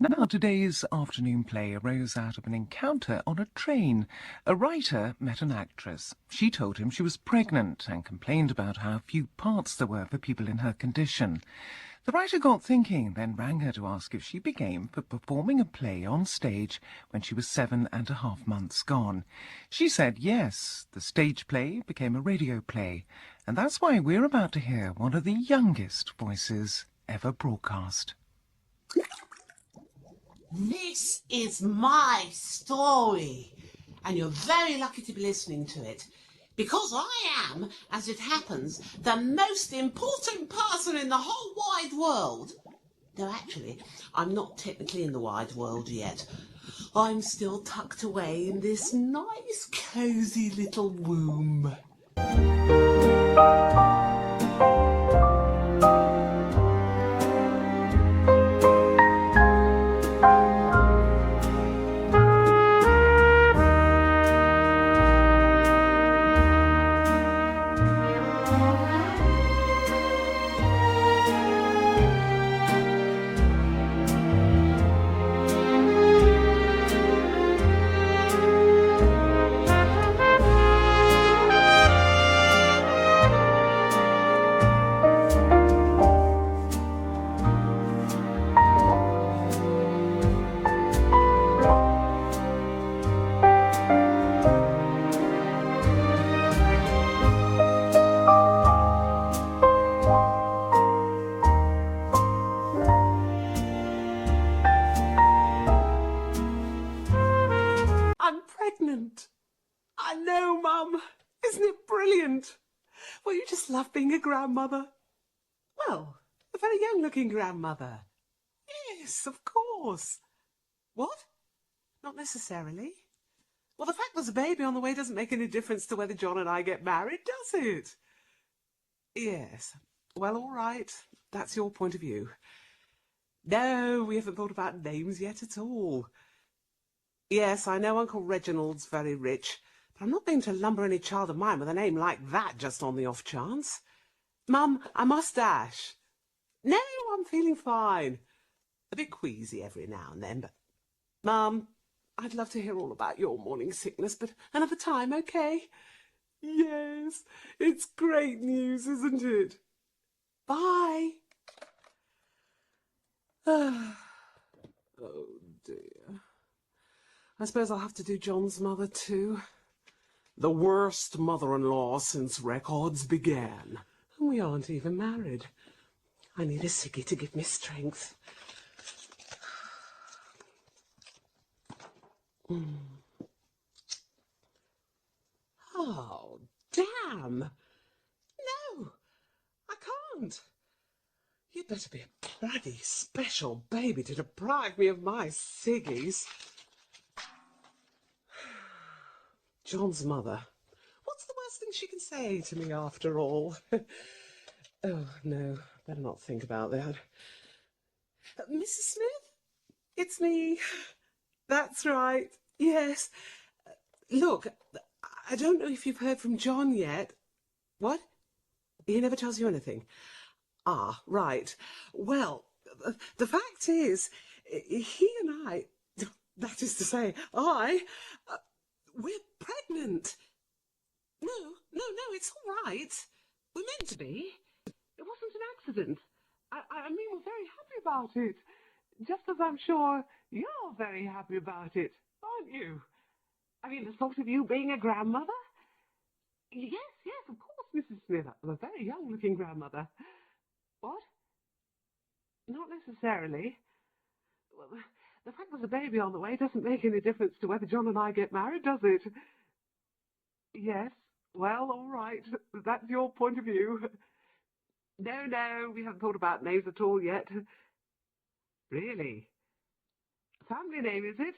Now, today's afternoon play arose out of an encounter on a train. A writer met an actress. She told him she was pregnant and complained about how few parts there were for people in her condition. The writer got thinking, then rang her to ask if she'd be game for performing a play on stage when she was 7.5 months gone. She said yes. The stage play became a radio play, and that's why we're about to hear one of the youngest voices ever broadcast. This is my story, and you're very lucky to be listening to it, because I am, as it happens, the most important person in the whole wide world. Though actually, I'm not technically in the wide world yet. I'm still tucked away in this nice, cosy little womb. I'm pregnant. I know, Mum. Isn't it brilliant? Well, you just love being a grandmother. Well, a very young-looking grandmother. Yes, of course. What? Not necessarily. Well, the fact there's a baby on the way doesn't make any difference to whether John and I get married, does it? Yes. Well, all right. That's your point of view. No, we haven't thought about names yet at all. Yes, I know Uncle Reginald's very rich, but I'm not going to lumber any child of mine with a name like that just on the off chance. Mum, I must dash. No, I'm feeling fine. A bit queasy every now and then, but... Mum, I'd love to hear all about your morning sickness, but another time, okay? Yes, it's great news, isn't it? Bye. Oh, dear. I suppose I'll have to do John's mother too. The worst mother-in-law since records began. And we aren't even married. I need a ciggy to give me strength. Oh, damn. No, I can't. You'd better be a bloody special baby to deprive me of my ciggies. John's mother. What's the worst thing she can say to me after all? Oh, no, better not think about that. Mrs. Smith? It's me. That's right. Yes. Look, I don't know if you've heard from John yet. What? He never tells you anything? Ah, right. Well, the fact is, he and I, that is to say, we're pregnant. No, it's all right. We're meant to be. It wasn't an accident. I mean, we're very happy about it. Just as I'm sure you're very happy about it, aren't you? I mean, the thought of you being a grandmother? Yes, of course, Mrs. Smith. I'm a very young-looking grandmother. What? Not necessarily. Well, the fact there's a baby on the way doesn't make any difference to whether John and I get married, does it? Yes. Well, all right. That's your point of view. No, we haven't thought about names at all yet. Really? Family name, is it?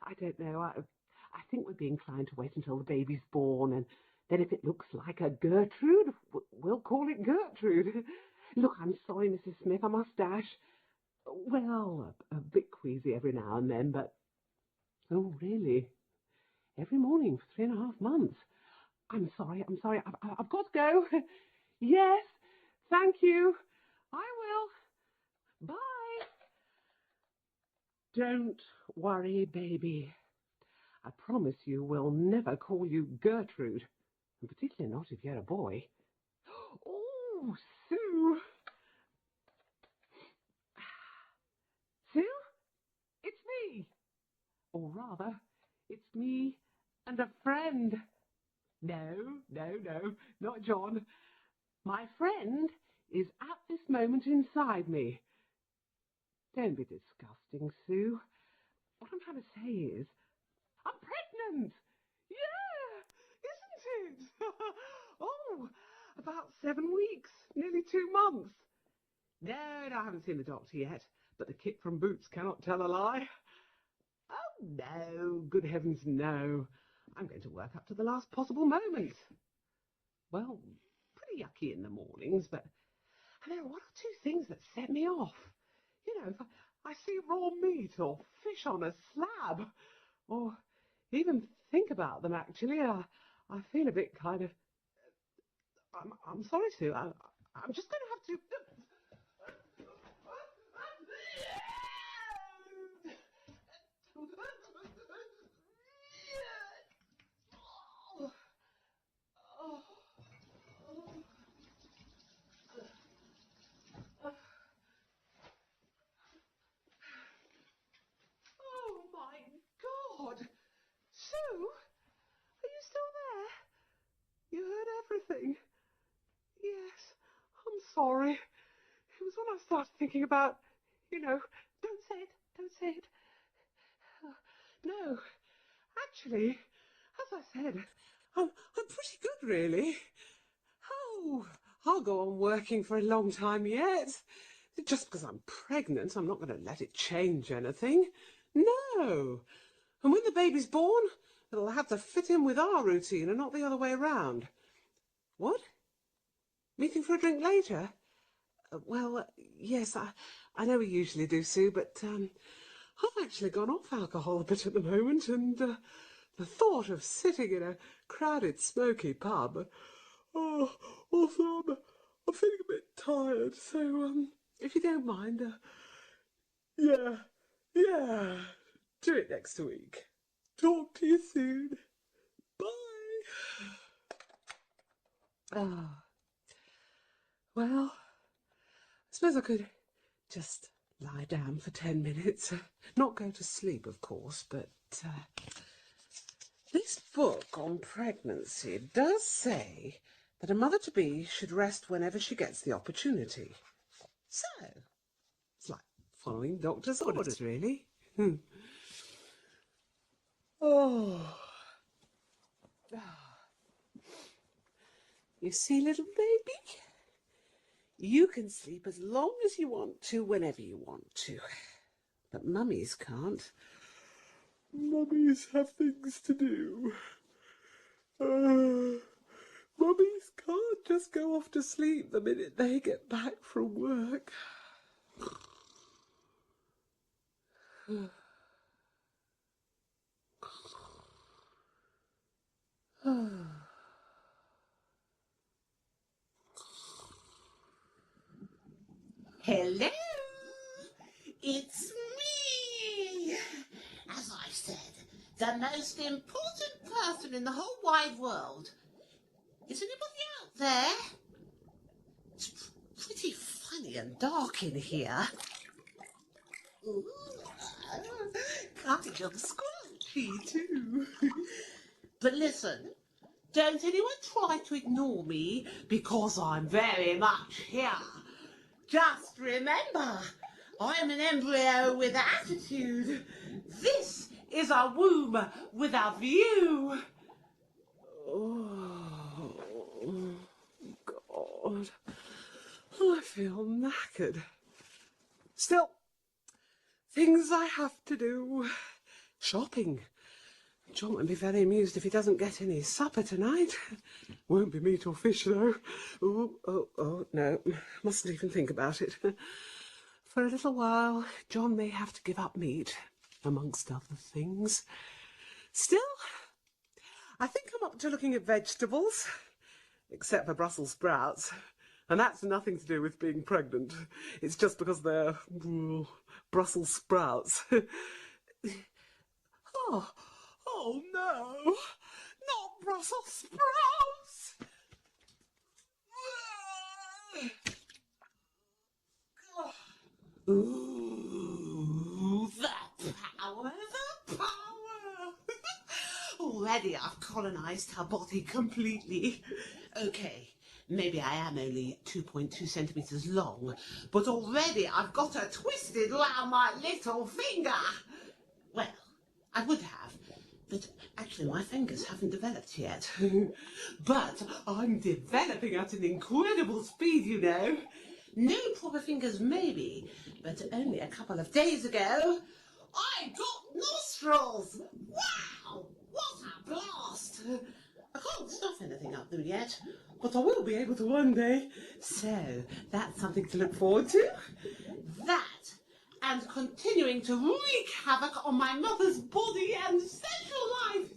I don't know. I think we'd be inclined to wait until the baby's born, and then if it looks like a Gertrude, we'll call it Gertrude. Look, I'm sorry, Mrs. Smith, I must dash. Well, a bit queasy every now and then, but... Oh, really? Every morning for 3.5 months? I'm sorry. I've got to go. Yes, thank you. I will. Bye. Don't worry, baby. I promise you we'll never call you Gertrude, and particularly not if you're a boy. Oh, Sue! Sue? It's me! Or rather, it's me and a friend. No, not John. My friend is at this moment inside me. Don't be disgusting, Sue. What I'm trying to say is, I'm pregnant! Yeah! Isn't it? Oh, about 7 weeks, nearly 2 months. No, I haven't seen the doctor yet, but the kit from Boots cannot tell a lie. Oh, no, good heavens, no. I'm going to work up to the last possible moment. Well, pretty yucky in the mornings, but there are one or two things that set me off. You know, if I see raw meat or fish on a slab, or even think about them, actually, I feel a bit kind of... I'm sorry, Sue. I'm just going to have to... Oh, my God! Sue, are you still there? You heard everything? Yes, I'm sorry. It was when I started thinking about, don't say it. No, actually, as I said, I'm pretty good, really. Oh, I'll go on working for a long time yet. Just because I'm pregnant, I'm not going to let it change anything. No. And when the baby's born, it'll have to fit in with our routine and not the other way around. What? Meeting for a drink later? Well, yes, I know we usually do, Sue, but I've actually gone off alcohol a bit at the moment, and the thought of sitting in a crowded, smoky pub... Oh, also, I'm feeling a bit tired, so if you don't mind, yeah, do it next week. Talk to you soon. Bye. Ah, well, I suppose I could just lie down for 10 minutes. Not go to sleep, of course, but this book on pregnancy does say that a mother-to-be should rest whenever she gets the opportunity. So, it's like following doctor's orders, really. Oh. You see, little baby? You can sleep as long as you want to, whenever you want to. But mummies can't. Mummies have things to do. Mummies can't just go off to sleep the minute they get back from work. Hello, it's me. As I said, the most important person in the whole wide world. Is anybody out there? It's pretty funny and dark in here. Ooh, kind of squelchy too. But listen, don't anyone try to ignore me because I'm very much here. Just remember, I'm an embryo with attitude. This is a womb with a view. Oh, God. I feel knackered. Still, things I have to do. Shopping. John will be very amused if he doesn't get any supper tonight. Won't be meat or fish, though. Oh, no. Mustn't even think about it. For a little while, John may have to give up meat, amongst other things. Still, I think I'm up to looking at vegetables, except for Brussels sprouts. And that's nothing to do with being pregnant. It's just because they're Brussels sprouts. Oh no, not Brussels sprouts! Ooh, the power, the power! Already I've colonised her body completely. Okay, maybe I am only 2.2 centimetres long, but already I've got her twisted round my little finger. Well, I would have, but actually my fingers haven't developed yet. But I'm developing at an incredible speed, you know. No proper fingers maybe, but only a couple of days ago, I got nostrils! Wow! What a blast! I can't stuff anything up them yet, but I will be able to one day. So, that's something to look forward to. That, and continuing to wreak havoc on my mother's body and sexual life.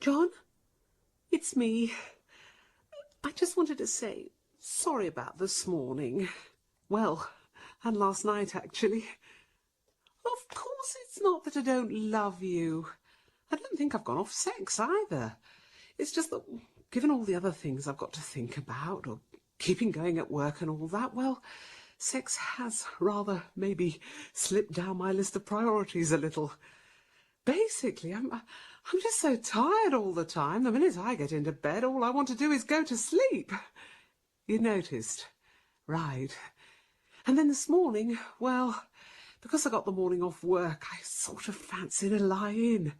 John, it's me. I just wanted to say sorry about this morning. Well, and last night, actually. Of course it's not that I don't love you. I don't think I've gone off sex either. It's just that, given all the other things I've got to think about, or keeping going at work and all that, well, sex has rather maybe slipped down my list of priorities a little. Basically, I'm just so tired all the time. The minute I get into bed, all I want to do is go to sleep. You noticed? Right. And then this morning, well, because I got the morning off work, I sort of fancied a lie-in.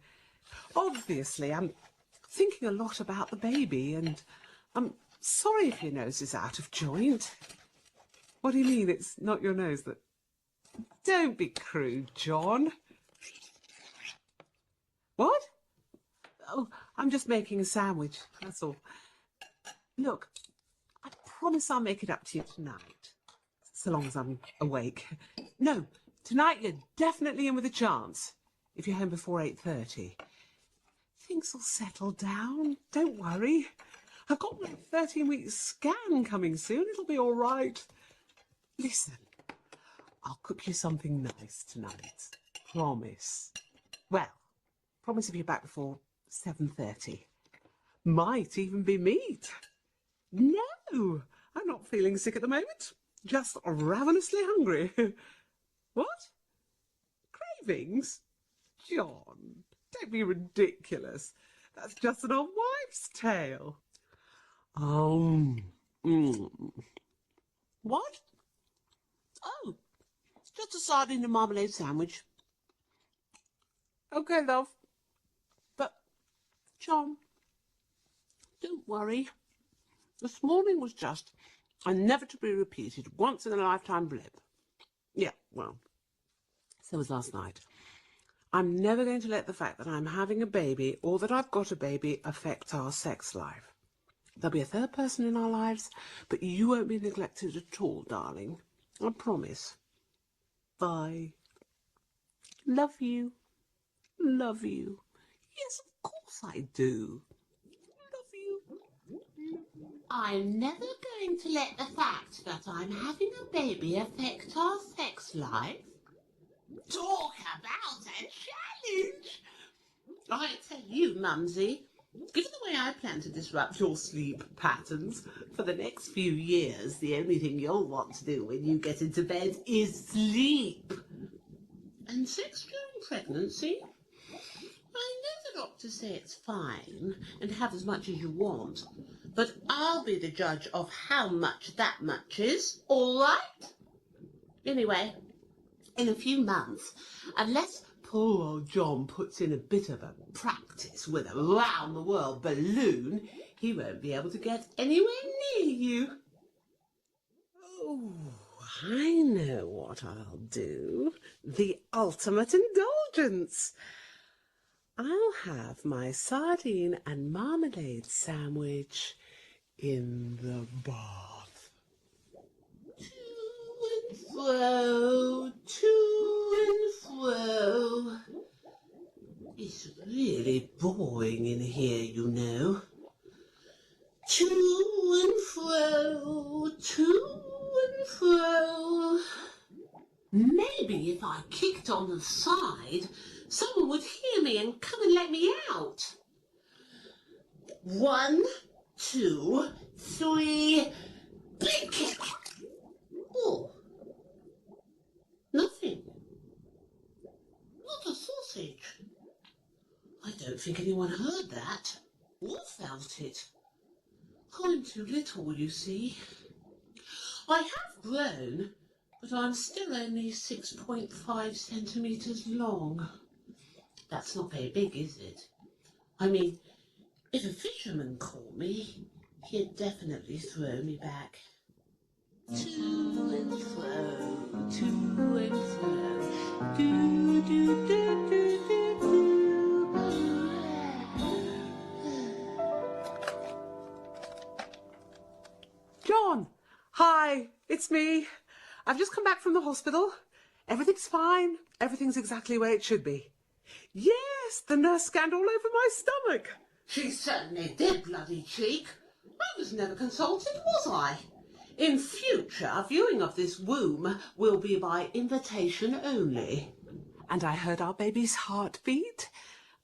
Obviously, I'm thinking a lot about the baby, and I'm sorry if your nose is out of joint. What do you mean it's not your nose that... Don't be crude, John. What? Oh, I'm just making a sandwich, that's all. Look, I promise I'll make it up to you tonight, so long as I'm awake. No, tonight you're definitely in with a chance, if you're home before 8:30. Things will settle down, don't worry. I've got my 13-week scan coming soon, it'll be all right. Listen, I'll cook you something nice tonight, promise. Well, promise if you're back before 7:30. Might even be meat. No, I'm not feeling sick at the moment. Just ravenously hungry. What? Cravings? John, don't be ridiculous. That's just an old wives' tale. Oh. What? Oh, it's just a sardine and marmalade sandwich. Okay, love. But, John, don't worry. This morning was just a never-to-be-repeated, once-in-a-lifetime blip. Yeah, well, so was last night. I'm never going to let the fact that I'm having a baby or that I've got a baby affect our sex life. There'll be a third person in our lives, but you won't be neglected at all, darling. I promise. Bye. Love you. Love you. Yes, of course I do. Love you. I'm never going to let the fact that I'm having a baby affect our sex life. Talk about a challenge! I tell you, Mumsy, given the way I plan to disrupt your sleep patterns, for the next few years, the only thing you'll want to do when you get into bed is sleep. And sex during pregnancy? I know the doctors say it's fine and have as much as you want, but I'll be the judge of how much that much is, all right? Anyway, in a few months, unless poor old John puts in a bit of a practice with a round-the-world balloon, he won't be able to get anywhere near you. Oh, I know what I'll do. The ultimate indulgence. I'll have my sardine and marmalade sandwich in the bath. fro, to and fro. It's really boring in here, you know. To and fro, to and fro. Maybe if I kicked on the side, someone would hear me and come and let me out. 1, 2, 3, big kick. Oh, nothing. Not a sausage. I don't think anyone heard that or felt it. I'm too little, you see. I have grown, but I'm still only 6.5 centimetres long. That's not very big, is it? I mean, if a fisherman caught me, he'd definitely throw me back. To and fro, to and fro, do, do, do, do, do, do. John! Hi, it's me. I've just come back from the hospital. Everything's fine. Everything's exactly where it should be. Yes, the nurse scanned all over my stomach. She certainly did, bloody cheek. I was never consulted, was I? In future, viewing of this womb will be by invitation only. And I heard our baby's heartbeat,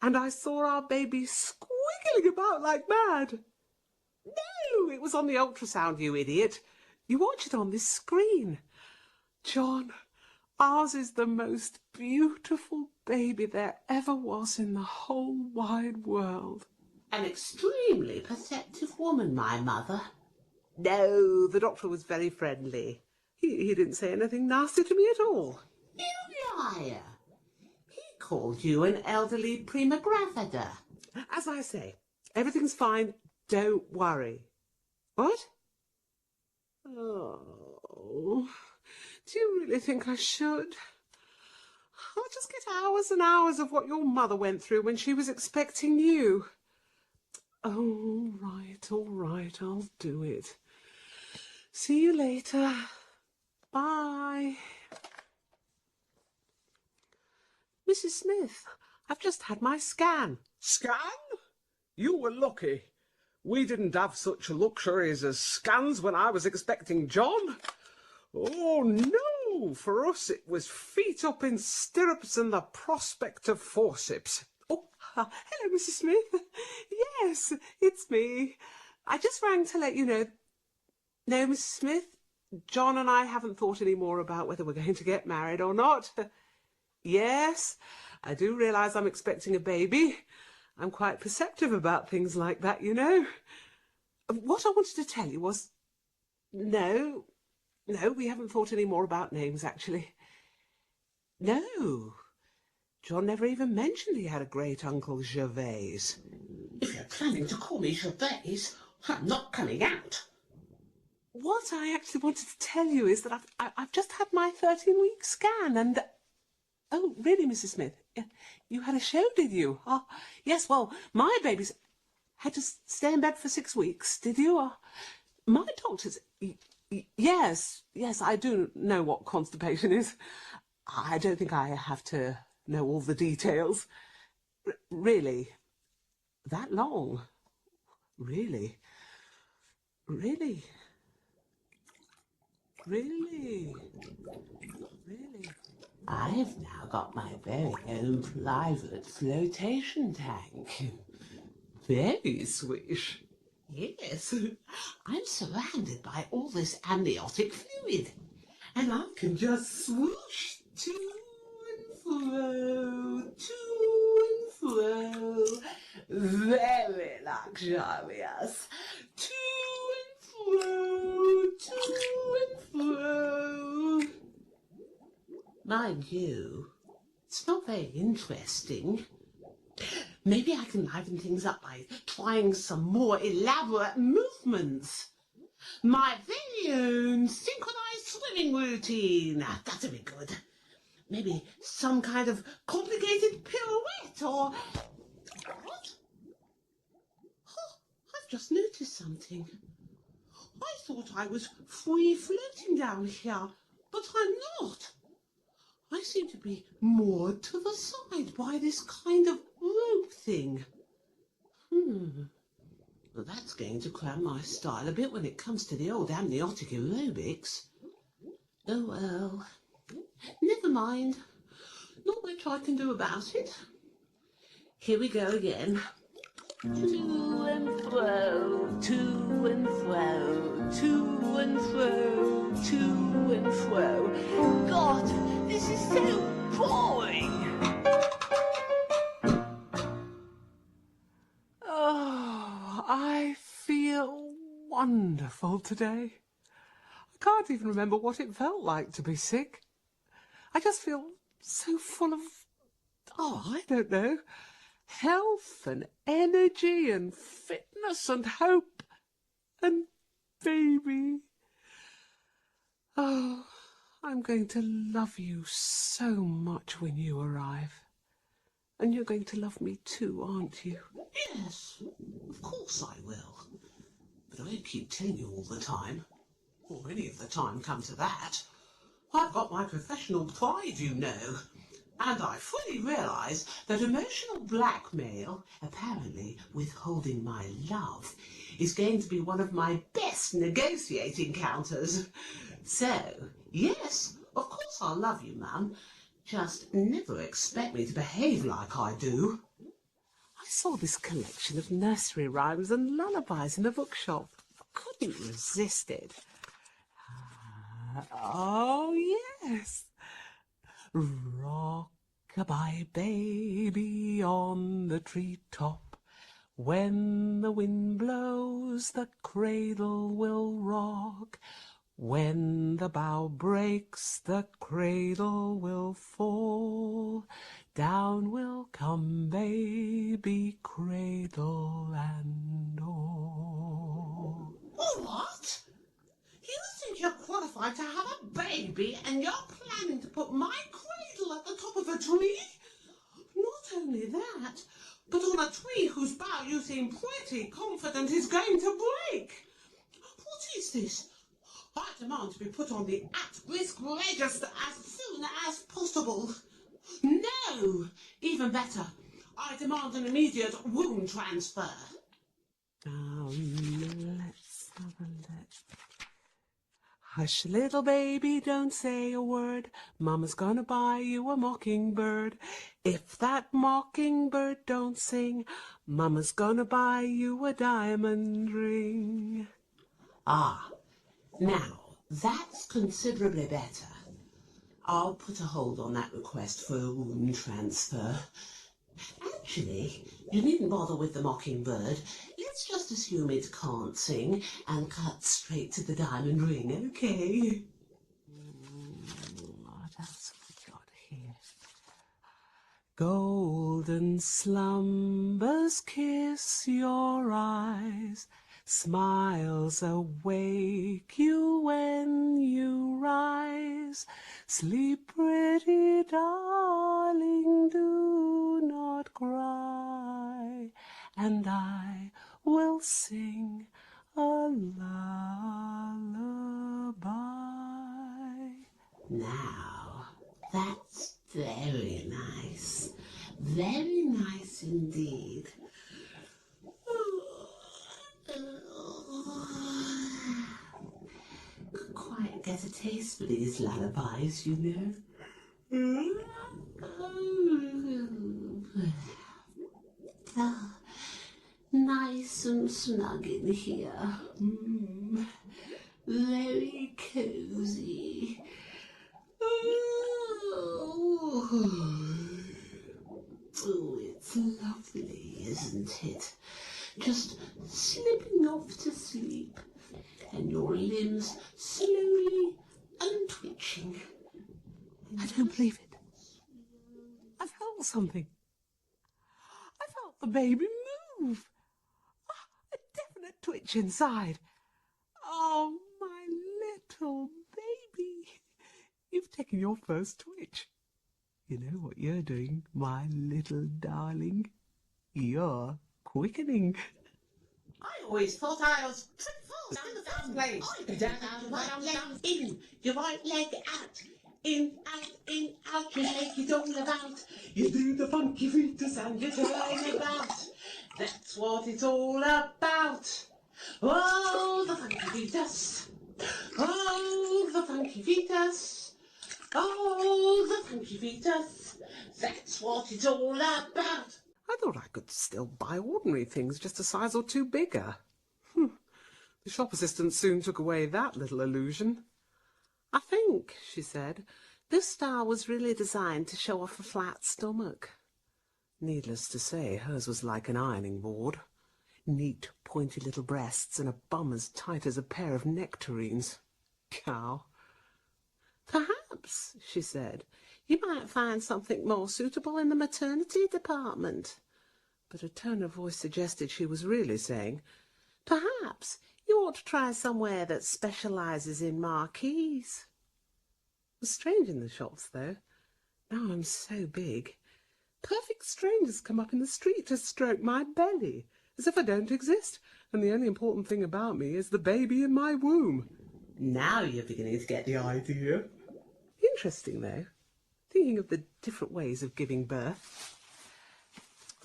and I saw our baby squiggling about like mad. No, it was on the ultrasound, you idiot. You watch it on this screen. John, ours is the most beautiful baby there ever was in the whole wide world. An extremely perceptive woman, my mother. No, the doctor was very friendly. He didn't say anything nasty to me at all. You liar. He called you an elderly prima gravida. As I say, everything's fine. Don't worry. What? Oh, do you really think I should? I'll just get hours and hours of what your mother went through when she was expecting you. Oh, all right, I'll do it. See you later. Bye. Mrs. Smith, I've just had my scan. Scan? You were lucky. We didn't have such luxuries as scans when I was expecting John. Oh, no! For us it was feet up in stirrups and the prospect of forceps. Oh, hello, Mrs. Smith. Yes, it's me. I just rang to let you know. No, Mrs. Smith, John and I haven't thought any more about whether we're going to get married or not. Yes, I do realise I'm expecting a baby. I'm quite perceptive about things like that, you know. What I wanted to tell you was... No, we haven't thought any more about names, actually. No, John never even mentioned he had a great-uncle Gervais. If you're planning to call me Gervais, I'm not coming out. What I actually wanted to tell you is that I've just had my 13-week scan and... Oh, really, Mrs. Smith? You had a show, did you? Oh, yes, well, my baby's had to stay in bed for 6 weeks, did you? My doctor's... Yes, I do know what constipation is. I don't think I have to know all the details. Really? That long? Really? Really? Really? Really? I've now got my very own private flotation tank. Very swish. Yes, I'm surrounded by all this amniotic fluid, and I can just swoosh to and fro, very luxurious, to and fro. Mind you, it's not very interesting. Maybe I can liven things up by trying some more elaborate movements. My very own synchronized swimming routine. That'll be good. Maybe some kind of complicated pirouette or... What? Oh, I've just noticed something. I thought I was free floating down here. but I'm not. I seem to be moored to the side by this kind of rope thing. Well, that's going to cram my style a bit when it comes to the old amniotic aerobics. Oh well, never mind. Not much I can do about it. Here we go again. To and fro, to and fro, to and fro, to and fro. God, this is so boring. Oh, I feel wonderful today. I can't even remember what it felt like to be sick. I just feel so full of, I don't know, health and energy and fitness and hope and baby. Oh, I'm going to love you so much when you arrive. And you're going to love me too, aren't you? Yes, of course I will. But I won't keep telling you all the time. Or any of the time, come to that. I've got my professional pride, you know. And I fully realise that emotional blackmail, apparently withholding my love, is going to be one of my best negotiating counters. So, yes, of course I'll love you, Mum. Just never expect me to behave like I do. I saw this collection of nursery rhymes and lullabies in a bookshop. I couldn't resist it. Oh, yes. Rock-a-bye baby on the treetop. When the wind blows, the cradle will rock. When the bough breaks, the cradle will fall. Down will come baby, cradle and all. What? You think you're qualified to have a baby and you're planning to put my cradle at the top of a tree? Not only that, but on a tree whose bough you seem pretty confident is going to break. What is this? I demand to be put on the at-risk register as soon as possible. No! Even better, I demand an immediate wound transfer. Let's have a look. Hush, little baby, don't say a word. Mama's gonna buy you a mockingbird. If that mockingbird don't sing, Mama's gonna buy you a diamond ring. Ah, now, that's considerably better. I'll put a hold on that request for a wound transfer. Actually, you needn't bother with the mockingbird. Let's just assume it can't sing and cut straight to the diamond ring, okay? What else have we got here? Golden slumbers kiss your eyes. Smiles awake you when you rise. Sleep, pretty darling, do not cry, and I will sing a lullaby. Now, that's very nice. Very nice indeed. Could quite get a taste for these lullabies, you know. Ah, nice and snug in here. Very cosy. Oh, it's lovely, isn't it? Just slipping off to sleep, and your limbs slowly untwitching. I don't believe it. I felt something. I felt the baby move. A definite twitch inside. Oh, my little baby. You've taken your first twitch. You know what you're doing, my little darling? You're quickening. I always thought I was pretty In, your right leg out. In, out, you make it all about. You do the funky fetus and you turn about. That's what it's all about. Oh, the funky fetus. Oh, the funky fetus. Oh, the funky fetus. That's what it's all about. I thought I could still buy ordinary things just a size or two bigger. The shop assistant soon took away that little illusion. I think, she said, this style was really designed to show off a flat stomach. Needless to say, hers was like an ironing board. Neat, pointy little breasts and a bum as tight as a pair of nectarines. Cow. Perhaps, she said, you might find something more suitable in the maternity department. But her tone of voice suggested she was really saying, perhaps you ought to try somewhere that specialises in marquees. It was strange in the shops, though. Now I'm so big. Perfect strangers come up in the street to stroke my belly, as if I don't exist, and the only important thing about me is the baby in my womb. Now you're beginning to get the idea. Interesting, though, thinking of the different ways of giving birth.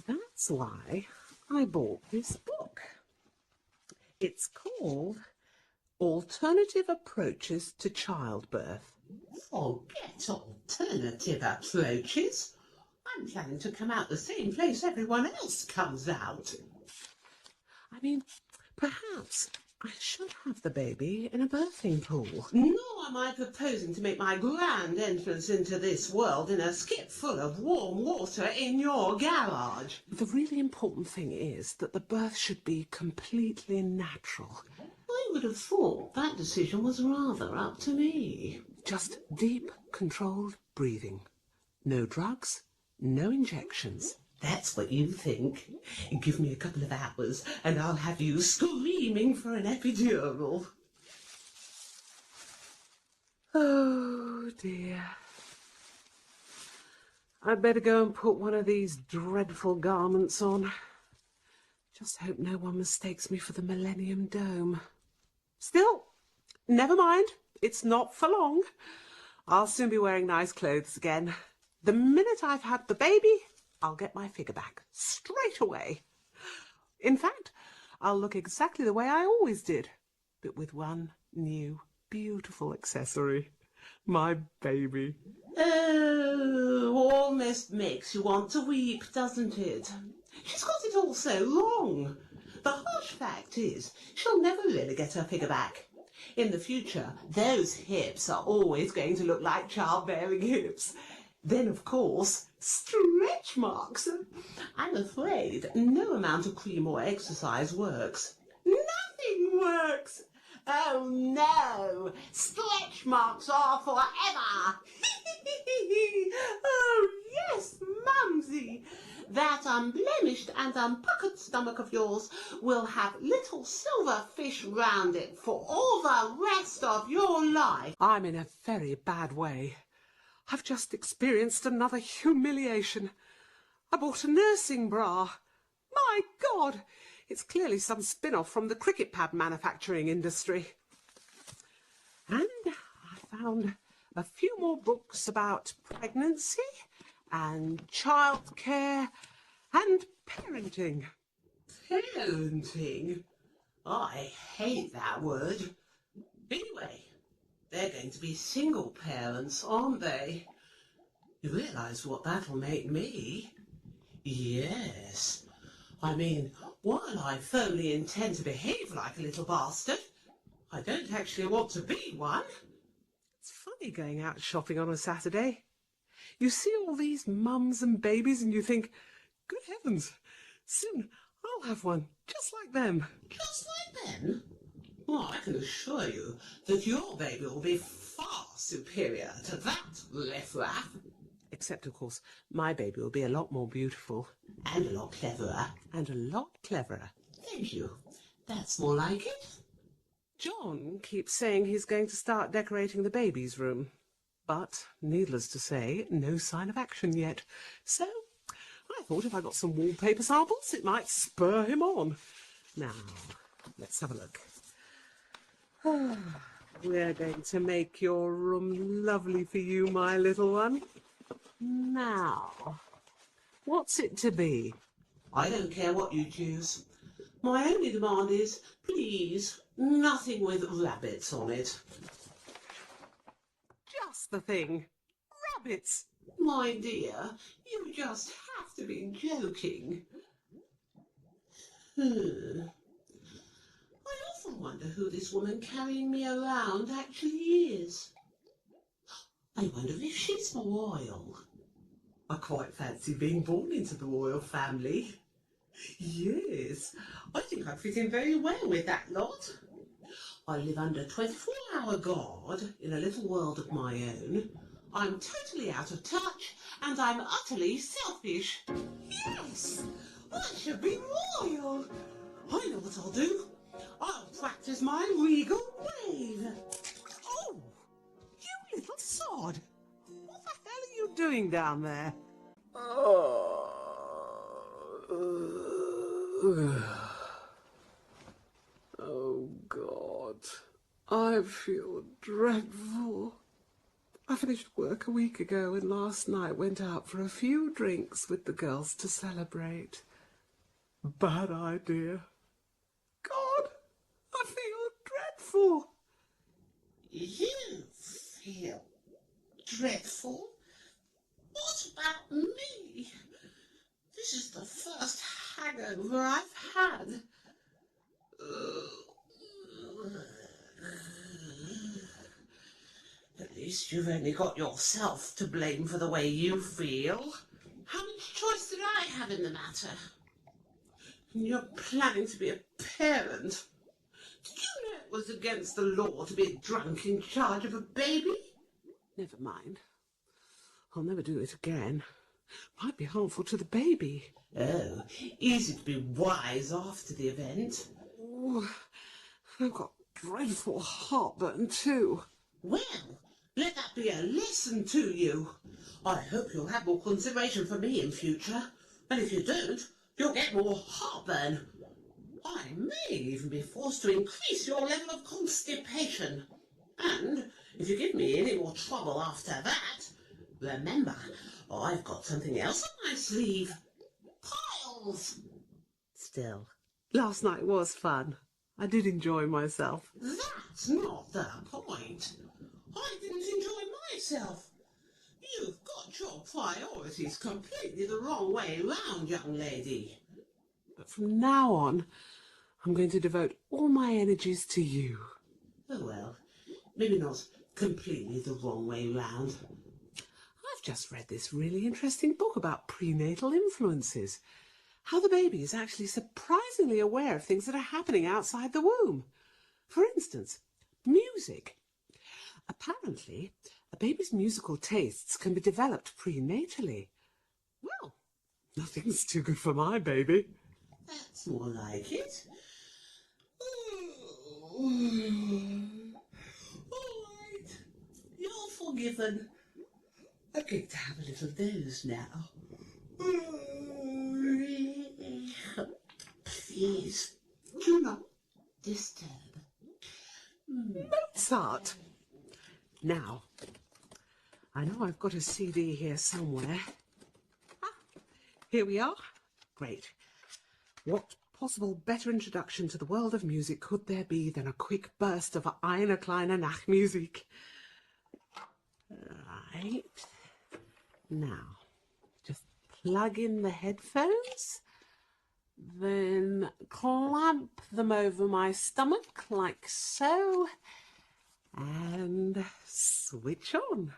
That's why I bought this book. It's called Alternative Approaches to Childbirth. Forget alternative approaches. I'm planning to come out the same place everyone else comes out. I mean, perhaps I should have the baby in a birthing pool. Nor am I proposing to make my grand entrance into this world in a skip full of warm water in your garage. The really important thing is that the birth should be completely natural. I would have thought that decision was rather up to me. Just deep, controlled breathing. No drugs, no injections. That's what you think. Give me a couple of hours and I'll have you screaming for an epidural. Oh, dear. I'd better go and put one of these dreadful garments on. Just hope no one mistakes me for the Millennium Dome. Still, never mind. It's not for long. I'll soon be wearing nice clothes again. The minute I've had the baby, I'll get my figure back straight away. In fact, I'll look exactly the way I always did, but with one new, beautiful accessory. My baby. Oh, almost makes you want to weep, doesn't it? She's got it all so wrong. The harsh fact is, she'll never really get her figure back. In the future, those hips are always going to look like childbearing hips. Then, of course, stretch marks. I'm afraid no amount of cream or exercise works. Nothing works. Oh, no. Stretch marks are forever. Oh, yes, Mumsy. That unblemished and unpuckered stomach of yours will have little silver fish round it for all the rest of your life. I'm in a very bad way. I've just experienced another humiliation. I bought a nursing bra. My God! It's clearly some spin-off from the cricket pad manufacturing industry. And I found a few more books about pregnancy and childcare and parenting. Parenting? I hate that word. Anyway, they're going to be single parents, aren't they? You realise what that'll make me? Yes. I mean, while I firmly intend to behave like a little bastard, I don't actually want to be one. It's funny going out shopping on a Saturday. You see all these mums and babies and you think, good heavens, soon I'll have one just like them. Just like them? Well, I can assure you that your baby will be far superior to that riffraff. Except, of course, my baby will be a lot more beautiful. And a lot cleverer. And a lot cleverer. Thank you. That's more like it. John keeps saying he's going to start decorating the baby's room. But, needless to say, no sign of action yet. So, I thought if I got some wallpaper samples, it might spur him on. Now, let's have a look. We're going to make your room lovely for you, my little one. Now, what's it to be? I don't care what you choose. My only demand is, please, nothing with rabbits on it. Just the thing. Rabbits. My dear, you just have to be joking. I often wonder who this woman carrying me around actually is. I wonder if she's royal. I quite fancy being born into the royal family. Yes, I think I fit in very well with that lot. I live under 24-hour guard in a little world of my own. I'm totally out of touch, and I'm utterly selfish. Yes, I should be royal. I know what I'll do. I'll practice my regal wave. Oh, you little sod. What the hell are you doing down there? Oh, God. I feel dreadful. I finished work a week ago and last night went out for a few drinks with the girls to celebrate. Bad idea. God, I feel dreadful. You feel dreadful? What about me? This is the first hangover I've had. At least you've only got yourself to blame for the way you feel. How much choice did I have in the matter? And you're planning to be a parent. Did you know it was against the law to be drunk in charge of a baby? Never mind. I'll never do it again. Might be harmful to the baby. Oh, easy to be wise after the event. Oh, I've got dreadful heartburn too. Well, let that be a lesson to you. I hope you'll have more consideration for me in future. And if you don't, you'll get more heartburn. I may even be forced to increase your level of constipation. And if you give me any more trouble after that, remember, I've got something else up my sleeve. Piles! Still, last night was fun. I did enjoy myself. That's not the point. I didn't enjoy myself. You've got your priorities completely the wrong way round, young lady. But from now on, I'm going to devote all my energies to you. Oh well, maybe not completely the wrong way round. I've just read this really interesting book about prenatal influences. How the baby is actually surprisingly aware of things that are happening outside the womb. For instance, music. Apparently, a baby's musical tastes can be developed prenatally. Well, nothing's too good for my baby. That's more like it. All right, you're forgiven. I'm going to have a little doze now. Please, do not disturb. Mozart. Now, I know I've got a CD here somewhere. Ah, here we are. Great. What possible better introduction to the world of music could there be than a quick burst of eine kleine Nachtmusik? Right. Now, just plug in the headphones, then clamp them over my stomach like so, and switch on.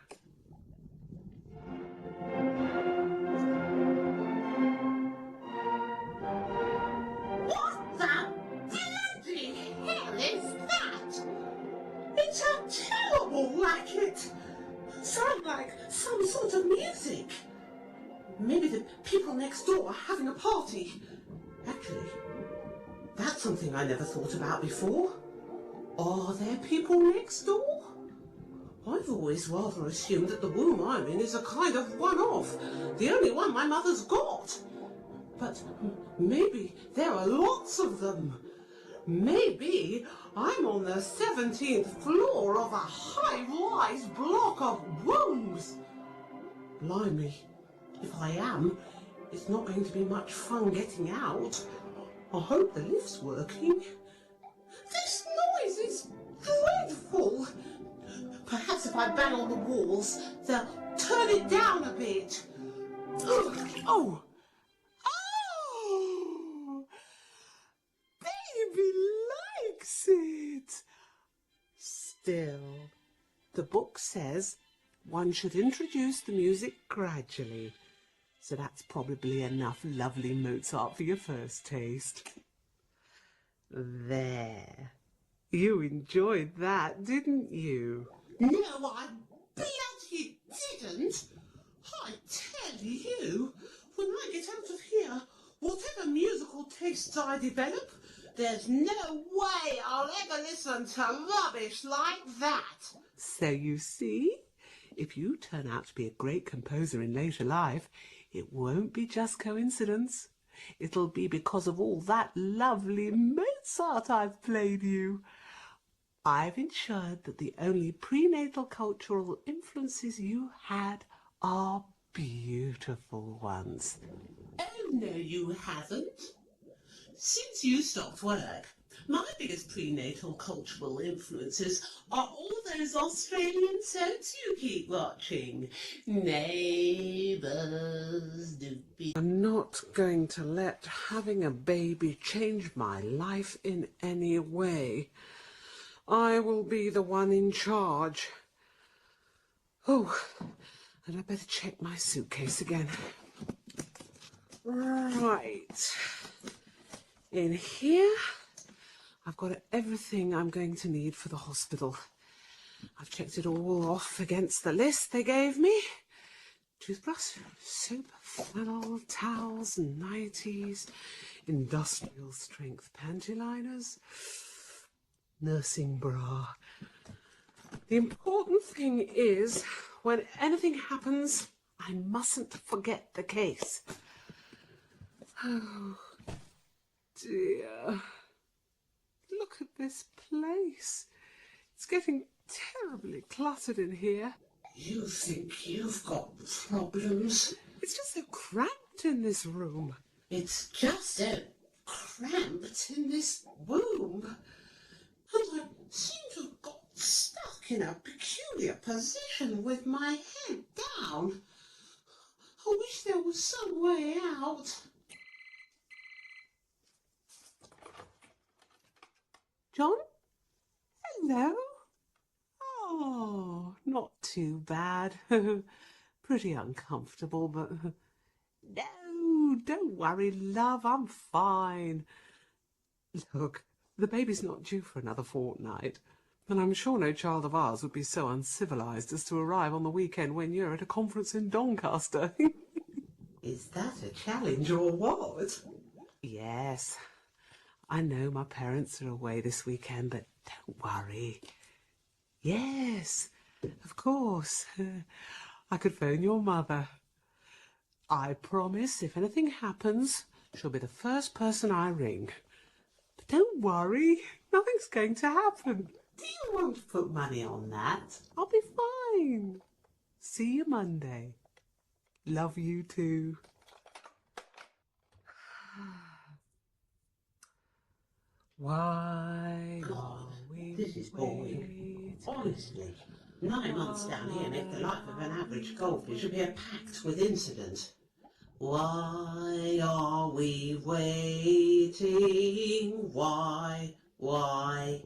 What the bloody hell is that? It's a terrible racket. Sounds like some sort of music. Maybe the people next door are having a party. Actually, that's something I never thought about before. Are there people next door? I've always rather assumed that the room I'm in is a kind of one-off, the only one my mother's got. But maybe there are lots of them. Maybe I'm on the 17th floor of a high-rise block of wombs. Blimey, if I am, it's not going to be much fun getting out. I hope the lift's working. This noise is dreadful. Perhaps if I bang on the walls, they'll turn it down a bit. Oh! Oh! Baby likes it! Still, the book says one should introduce the music gradually. So that's probably enough lovely Mozart for your first taste. There. You enjoyed that, didn't you? No, I bloody didn't. I tell you, when I get out of here, whatever musical tastes I develop, there's no way I'll ever listen to rubbish like that. So you see, if you turn out to be a great composer in later life, it won't be just coincidence. It'll be because of all that lovely Mozart I've played you. I've ensured that the only prenatal cultural influences you had are beautiful ones. Oh, no, you haven't. Since you stopped work, my biggest prenatal cultural influences are all those Australian soaps you keep watching. Neighbours, doopy. I'm not going to let having a baby change my life in any way. I will be the one in charge. Oh, and I better check my suitcase again. Right. In here, I've got everything I'm going to need for the hospital. I've checked it all off against the list they gave me. Toothbrush, soap, flannel, towels, nighties, industrial strength panty liners, nursing bra. The important thing is, when anything happens, I mustn't forget the case. Oh, dear. Look at this place. It's getting terribly cluttered in here. You think you've got problems? It's just so cramped in this room. It's just so cramped in this room. And I seem to have got stuck in a peculiar position with my head down. I wish there was some way out. John? Hello? Oh, not too bad. Pretty uncomfortable, but... No, don't worry, love, I'm fine. Look, the baby's not due for another fortnight, and I'm sure no child of ours would be so uncivilised as to arrive on the weekend when you're at a conference in Doncaster. Is that a challenge or what? Yes, I know my parents are away this weekend, but don't worry. Yes, of course. I could phone your mother. I promise if anything happens, she'll be the first person I ring. But don't worry, nothing's going to happen. Do you want to put money on that? I'll be fine. See you Monday. Love you too. Why God, are we this is boring. waiting? Honestly, 9 months down here make the life of an average goldfish appear packed with incident. Why are we waiting? Why? Why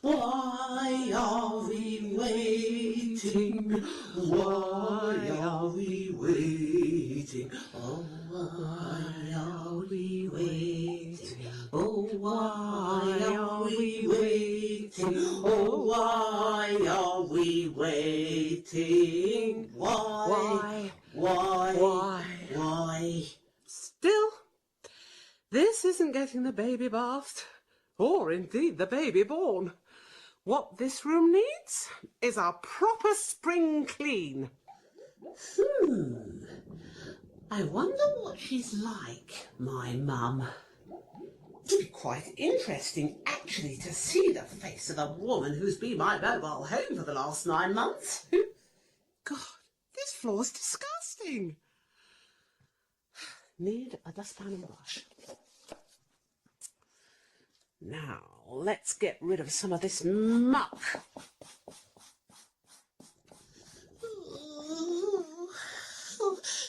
are we waiting? Why are we waiting? Oh, why are we waiting? Oh, why are we waiting? Oh, why are we waiting? Why? Still, this isn't getting the baby bathed, or indeed the baby born. What this room needs is a proper spring clean. I wonder what she's like, my mum. It'd be quite interesting, actually, to see the face of the woman who's been my mobile home for the last 9 months. God, this floor's disgusting. Need a dustpan and brush. Now, let's get rid of some of this muck.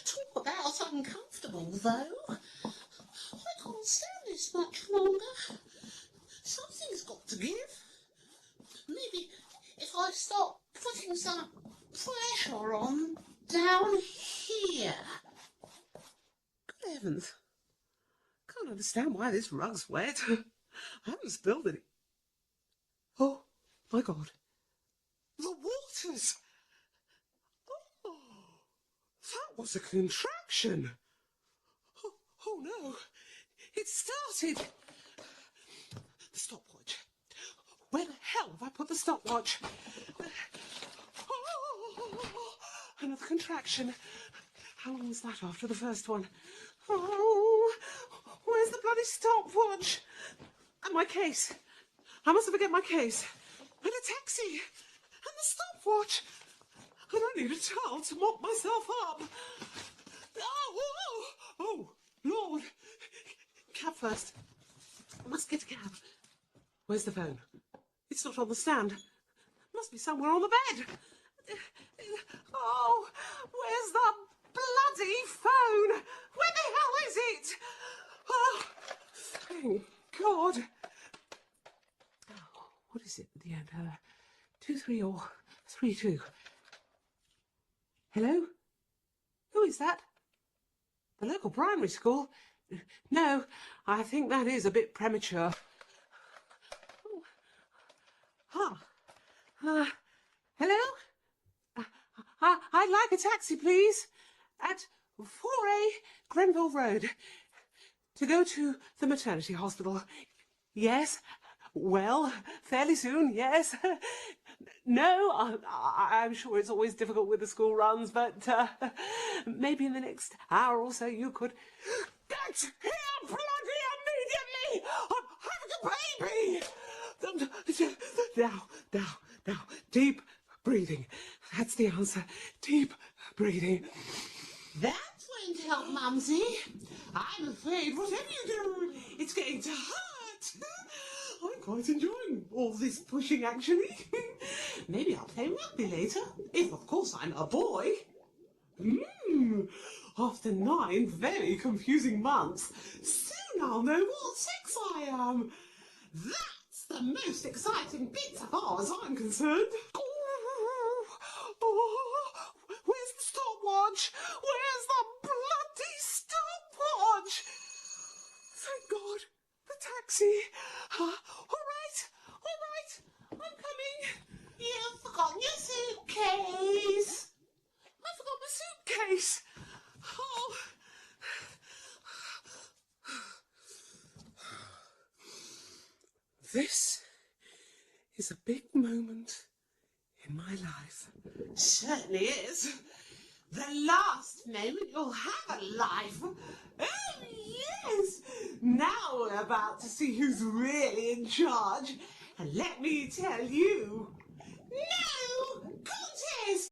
Talk about uncomfortable, though. I can't stand this much longer. Something's got to give. Maybe if I start putting some pressure on down here. Good heavens. Can't understand why this rug's wet. I haven't spilled any. Oh, my God. The waters! Oh, that was a contraction. Oh no, it started. The stopwatch. Where the hell have I put the stopwatch? Oh, another contraction. How long was that after the first one? Oh, where's the bloody stopwatch? And my case. I mustn't forget my case. And a taxi. And the stopwatch. And I need a towel to mop myself up. Oh, Lord. Cab first. I must get a cab. Where's the phone? It's not on the stand. Must be somewhere on the bed. Oh, where's the bloody phone? Where the hell is it? Oh, thank God. Oh, what is it at the end? 2-3 or 3-2. Hello? Who is that? The local primary school? No, I think that is a bit premature. Hello? I'd like a taxi, please, at 4A Grenville Road, to go to the maternity hospital. Yes, well, fairly soon, yes. No, I'm sure it's always difficult with the school runs, but maybe in the next hour or so you could... Get here bloody immediately! I'm having a baby! Now, deep breathing. That's the answer. Deep breathing. That won't help, Mumsy. I'm afraid whatever you do, it's going to hurt. I'm quite enjoying all this pushing, actually. Maybe I'll play rugby later, if of course I'm a boy. After 9 very confusing months, soon I'll know what sex I am. That's the most exciting bit As far as I'm concerned. Oh, where's the stopwatch? Where's the bloody stopwatch? Thank God, the taxi. All right, I'm coming. You've forgotten your suitcase. I forgot my suitcase. Oh. This is a big moment in my life. Certainly is. The last moment you'll have a life. Oh, yes. Now we're about to see who's really in charge. And let me tell you, no contest!